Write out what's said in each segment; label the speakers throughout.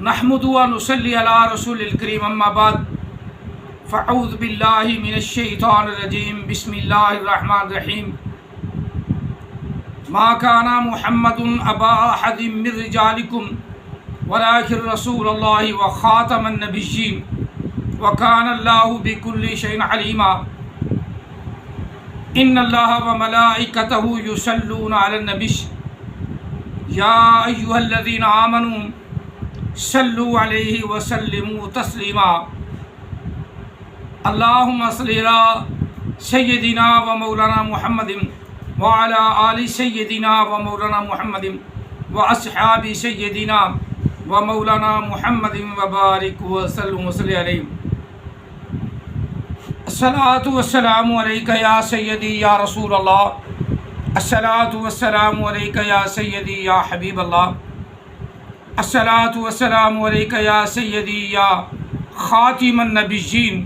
Speaker 1: نحمد و نصلی علی رسول الکریم اما بعد فاعوذ باللہ من الشیطان الرجیم بسم اللہ الرحمن الرحیم ما کان محمد ابا احد من رجالکم ولکن رسول اللہ وخاتم النبیین وکان اللہ بکل شیء علیما ان اللہ وملائکتہ یصلون علی النبی یا ایھا الذین آمنوا صلوا علیہ وسلموا تسلیما اللہم صلی علی سیدنا و مولانا محمد وعلی آل سیدنا و مولانا محمد و اصحاب سیدنا و مولانا محمد وبارک وسلم وصلی علیہ الصلاۃ والسلام علیک یا سیدی یا رسول اللہ الصلاۃ والسلام علیک یا سیدی یا حبیب اللہ الصلاۃ والسلام علیک یا سیدی یا خاتم النبیین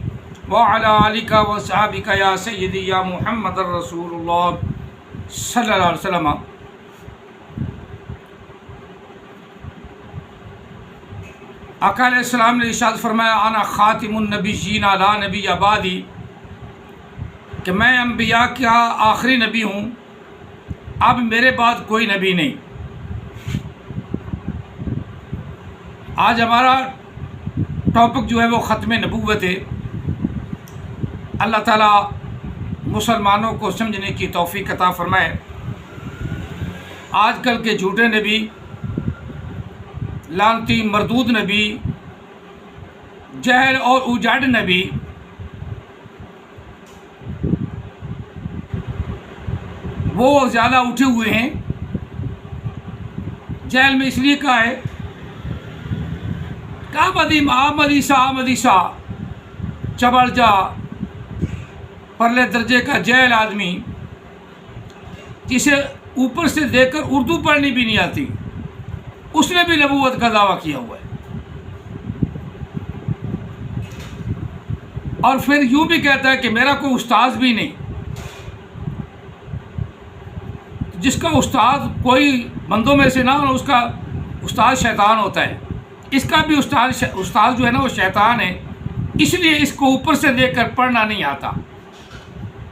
Speaker 1: وعلی آلک و صحابک یا سیدی یا محمد رسول اللہ صلی اللہ علیہ وسلم۔ آقا علیہ السلام نے ارشاد فرمایا انا خاتم النبیین لا نبی بعدی، کہ میں انبیاء کا آخری نبی ہوں، اب میرے بعد کوئی نبی نہیں۔ آج ہمارا ٹاپک جو ہے وہ ختم نبوت ہے۔ اللہ تعالیٰ مسلمانوں کو سمجھنے کی توفیق عطا فرمائے۔ آج کل کے جھوٹے نبی، لعنتی مردود نبی، جہل اور اجاڑ نبی وہ زیادہ اٹھے ہوئے ہیں۔ جہل میں اس لیے کہا ہے کہ آمد عیسیٰ چبڑ جا پرلے درجے کا جہل آدمی، جسے اوپر سے دیکھ کر اردو پڑھنی بھی نہیں آتی، اس نے بھی نبوت کا دعویٰ کیا ہوا ہے، اور پھر یوں بھی کہتا ہے کہ میرا کوئی استاذ بھی نہیں۔ جس کا استاد کوئی بندوں میں سے نہ ہو، اس کا استاد شیطان ہوتا ہے۔ اس کا بھی استاد جو ہے نا وہ شیطان ہے، اس لیے اس کو اوپر سے دیکھ کر پڑھنا نہیں آتا۔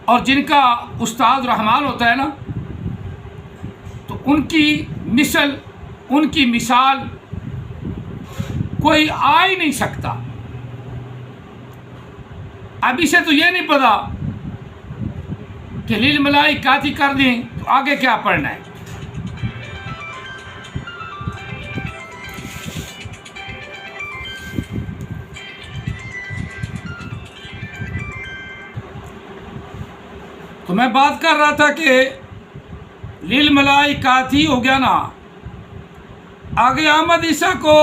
Speaker 1: اور جن کا استاد رحمان ہوتا ہے نا، تو ان کی مثال کوئی آ ہی نہیں سکتا۔ اب اسے تو یہ نہیں پتا کہ للملائکۃ کر دیں تو آگے کیا پڑھنا ہے۔ تو میں بات کر رہا تھا کہ للملائکۃ ہی ہو گیا نا، آگے احمد عیسیٰ کو،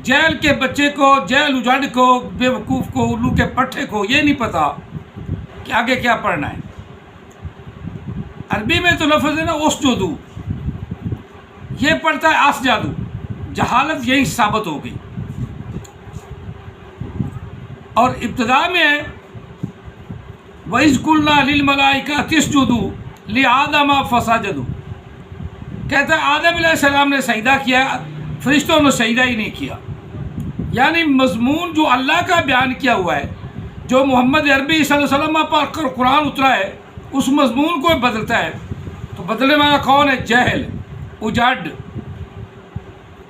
Speaker 1: جیل کے بچے کو، جیل اجڑ کو، بے وقوف کو، الو کے پٹھے کو یہ نہیں پتا کہ آگے کیا پڑھنا ہے۔ عربی میں تو لفظ ہے نا اسجدو، یہ پڑھتا ہے اسجدو، جہالت یہی ثابت ہو گئی۔ اور ابتدا میں ہے وَإِذْ قُلْنَا لِلْمَلَائِكَةِ اسْجُدُوا لِآدَمَ فَسَجَدُوا، کہتا ہے آدم علیہ السلام نے سجدہ کیا، فرشتوں نے سجدہ ہی نہیں کیا۔ یعنی مضمون جو اللہ کا بیان کیا ہوا ہے، جو محمد عربی صلی اللہ علیہ وسلم پر قرآن اترا ہے، اس مضمون کو بدلتا ہے۔ تو بدلنے والا کون ہے؟ جہل، اجاڑ،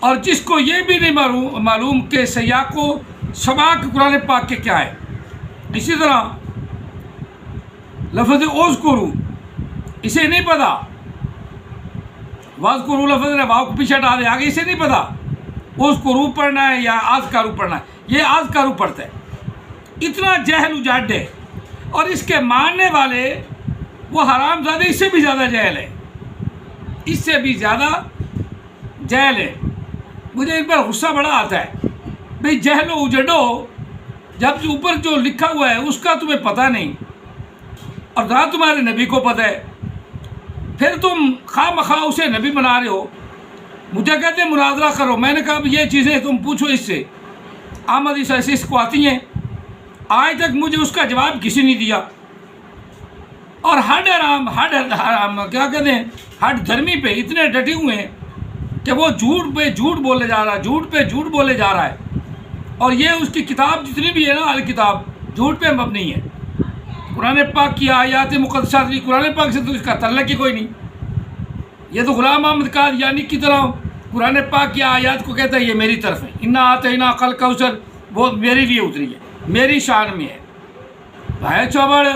Speaker 1: اور جس کو یہ بھی نہیں معلوم کہ سیاق و سباق قرآن پاک کے کیا ہے۔ اسی طرح لفظ اذکروا، اسے نہیں پتا، واذکروا لفظ نے واو کو پیچھے ہٹا دے، آگے اسے نہیں پتا اذکروا پڑھنا ہے یا اذکروا پڑھنا ہے، یہ اذکروا پڑھتا ہے۔ اتنا جہل اجاڑ ہے، اور اس کے ماننے والے وہ حرام زادے اس سے بھی زیادہ جہل ہے، اس سے بھی زیادہ جہل ہے۔ مجھے ان پر غصہ بڑا آتا ہے، بھئی جہل و اجڑو، جب اوپر جو لکھا ہوا ہے اس کا تمہیں پتہ نہیں، اور نہ تمہارے نبی کو پتہ ہے، پھر تم خواہ مخواہ اسے نبی بنا رہے ہو۔ مجھے کہتے ہیں مناظرہ کرو، میں نے کہا یہ چیزیں تم پوچھو اس سے، احمد عیسیٰ سے اس کو آتی ہیں، آج تک مجھے اس کا جواب کسی نے دیا۔ اور ہڈ حرام کیا کہتے ہیں، ہڈ دھرمی پہ اتنے ڈٹے ہوئے ہیں کہ وہ جھوٹ پہ جھوٹ بولے جا رہا ہے، جھوٹ پہ جھوٹ بولے جا رہا ہے، اور یہ اس کی کتاب جتنی بھی ہے نا، الکتاب جھوٹ پہ مبنی ہے۔ قرآن پاک کی آیات مقدسات بھی، قرآن پاک سے تو اس کا تعلق ہی کوئی نہیں۔ یہ تو غلام احمد قادیانی کی طرح قرآن پاک کی آیات کو کہتا ہے یہ میری طرف ہے، انا آتینا کل کوثر، وہ میرے لیے اتری ہے، میری شان میں ہے۔ بھائی چوبڑ،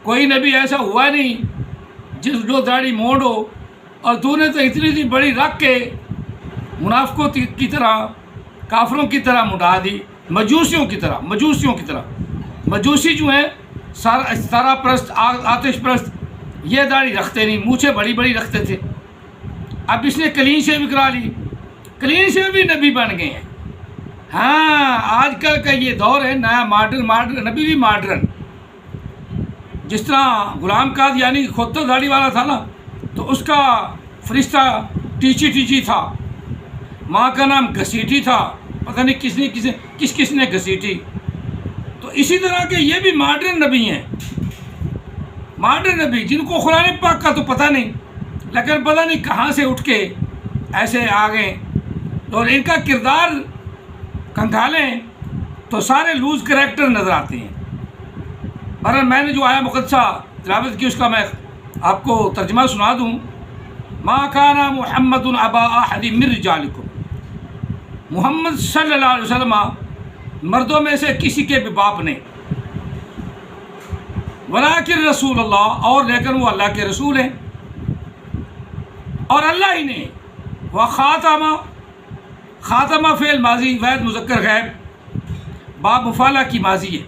Speaker 1: کوئی نبی ایسا ہوا نہیں جو داڑھی موڑ ہو، اور تو نے تو اتنی بڑی رکھ کے منافقوں کی طرح، کافروں کی طرح مٹا دی، مجوسیوں کی طرح۔ مجوسی جو ہیں سارا پرست، آتش پرست، یہ داڑھی رکھتے نہیں، مونچھیں بڑی بڑی رکھتے تھے۔ اب اس نے کلین شیو بھی کرا لی، کلین شیو بھی نبی بن گئے ہیں۔ ہاں، آج کل کا یہ دور ہے نیا، ماڈرن نبی بھی ماڈرن۔ جس طرح غلام قادیانی خود تو داڑھی والا تھا نا، تو اس کا فرشتہ ٹیچی تھا، ماں کا نام گھسیٹی تھا، پتہ نہیں کس نے گھسیٹی۔ تو اسی طرح کے یہ بھی ماڈرن نبی ہیں، ماڈرن نبی جن کو قرآن پاک کا تو پتہ نہیں، لیکن پتہ نہیں کہاں سے اٹھ کے ایسے آ گئے، اور ان کا کردار کنگھالیں تو سارے لوز کریکٹر نظر آتے ہیں۔ بہرحال میں نے جو آیا مقدسہ تلاوت کی، اس کا میں آپ کو ترجمہ سنا دوں۔ ما کان محمد ابا احد من رجالکم، محمد صلی اللہ علیہ وسلم مردوں میں سے کسی کے بھی باپ نہیں، ولکن رسول اللہ، اور لیکن وہ اللہ کے رسول ہیں، اور اللہ ہی نے خاتمہ فعل ماضی، واحد مذکر غائب، باب مفعلہ کی ماضی ہے،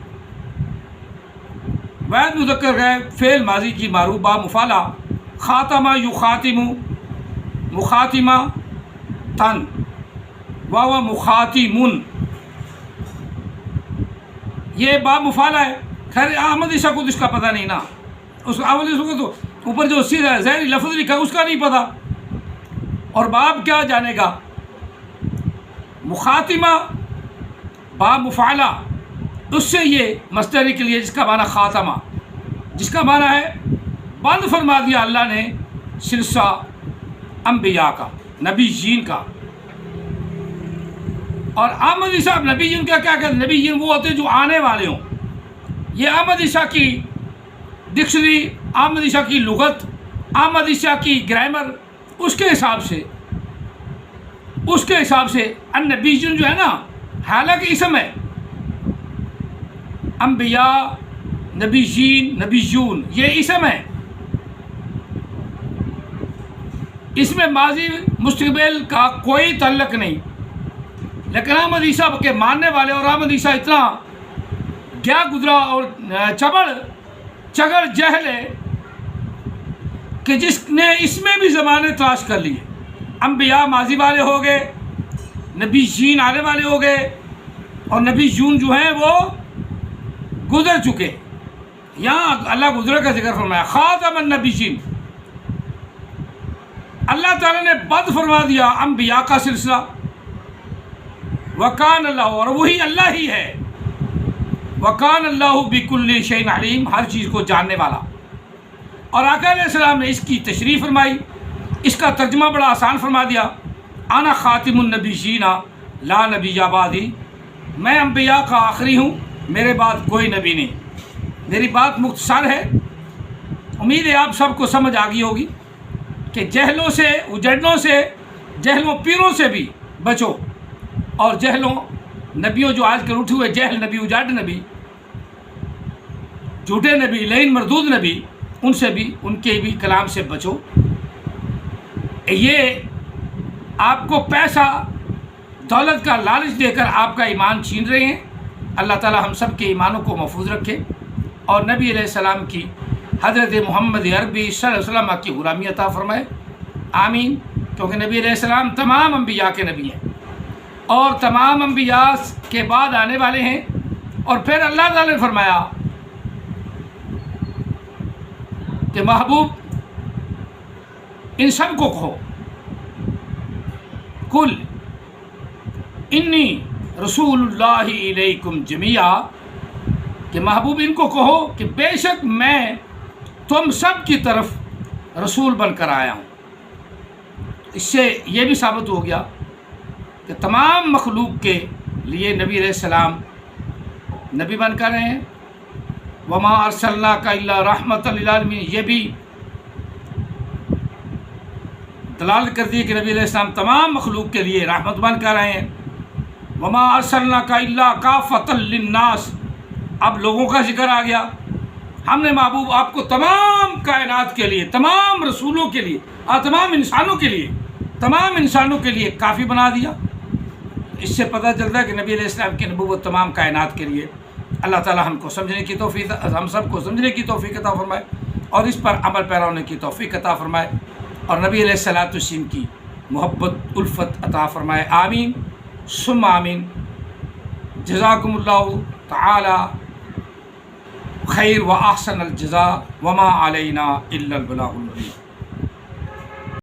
Speaker 1: واحد مذکر غائب فعل ماضی کی معروف، باب مفعلہ، خاتمہ یخاتم، مخاتمہ تن، واو مخاتمن، یہ باب مفعلہ ہے۔ خیر احمد عیسیٰ کو تو اس کا پتہ نہیں نا، اس احمد عیسیٰ کو تو اوپر جو سیدھا ظاہری لفظ لکھا اس کا نہیں پتہ، اور باب کیا جانے گا۔ مخاتمہ باب مفعلہ، اس سے یہ مصدر کے لیے جس کا معنی خاتمہ، جس کا معنی ہے بند فرما دیا اللہ نے سلسلہ انبیاء کا، نبی جین کا۔ اور احمد عیسیٰ نبی جین کا کیا کہتے ہیں؟ نبی جین وہ ہوتے ہیں جو آنے والے ہوں۔ یہ احمد عیسیٰ کی ڈکشنری، احمد عیسیٰ کی لغت، احمد عیسیٰ کی گرامر، اس کے حساب سے النبی جن جو ہے نا، حالانکہ اسم ہے، انبیاء، نبی جین، نبی جون، یہ اسم ہے، اس میں ماضی مستقبل کا کوئی تعلق نہیں۔ لیکن احمد عیسیٰ کے ماننے والے، اور احمد عیسیٰ اتنا گیا گزرا اور چگڑ جہل ہے کہ جس نے اس میں بھی زمانے تلاش کر لیے۔ انبیاء ماضی والے ہو گئے، نبی جین آنے والے ہو گئے، اور نبی جون جو ہیں وہ گزر چکے۔ یہاں اللہ گزرے کا ذکر فرمایا، خاتم النبی جین، اللہ تعالیٰ نے بند فرما دیا انبیاء کا سلسلہ۔ وکان اللہ، اور وہی اللہ ہی ہے، وکان اللہ بکل شیء علیم، ہر چیز کو جاننے والا۔ اور آقا علیہ السلام نے اس کی تشریح فرمائی، اس کا ترجمہ بڑا آسان فرما دیا، انا خاتم النبیین لا نبی بعدی، میں انبیاء کا آخری ہوں، میرے بعد کوئی نبی نہیں۔ میری بات مختصر ہے، امید ہے آپ سب کو سمجھ آ گئی ہوگی کہ جہلوں سے، اجڑنوں سے، جہلوں پیروں سے بھی بچو، اور جہلوں نبیوں جو آج کل اٹھے ہوئے جہل نبی، اجاڑ نبی، جھوٹے نبی، لعین مردود نبی، ان سے بھی، ان کے بھی کلام سے بچو۔ یہ آپ کو پیسہ دولت کا لالچ دے کر آپ کا ایمان چھین رہے ہیں۔ اللہ تعالی ہم سب کے ایمانوں کو محفوظ رکھے، اور نبی علیہ السلام کی، حضرت محمد عربی صلی اللہ علیہ وسلم کی غلامی عطا فرمائے، آمین۔ کیونکہ نبی علیہ السلام تمام انبیاء کے نبی ہیں، اور تمام انبیاء کے بعد آنے والے ہیں۔ اور پھر اللہ تعالی نے فرمایا کہ محبوب ان سب کو کہو، کل انی رسول اللہ علیکم جمیعا، کہ محبوب ان کو کہو کہ بے شک میں تم سب کی طرف رسول بن کر آیا ہوں۔ اس سے یہ بھی ثابت ہو گیا کہ تمام مخلوق کے لیے نبی علیہ السلام نبی بن کر رہے ہیں. وما ارسلناک الا رحمۃ للعالمین، یہ بھی دلالت کرتی ہے کہ نبی علیہ السلام تمام مخلوق کے لیے رحمت بن کر رہے ہیں. وما ارسلناک الا کافۃ للناس، اب لوگوں کا ذکر آ گیا. ہم نے محبوب آپ کو تمام کائنات کے لیے، تمام رسولوں کے لیے اور تمام انسانوں کے لیے کافی بنا دیا. اس سے پتہ چلتا ہے کہ نبی علیہ السلام کی نبوت تمام کائنات کے لیے. اللہ تعالی ہم کو سمجھنے کی توفیق، ہم سب کو سمجھنے کی توفیق عطا فرمائے اور اس پر عمل پیرا ہونے کی توفیق عطا فرمائے اور نبی علیہ الصلوۃ والسلام کی محبت الفت عطا فرمائے. آمین ثم آمین. جزاکم اللہ تعالی خیر و احسن الجزاء وما علینا الا البلاغ المبین.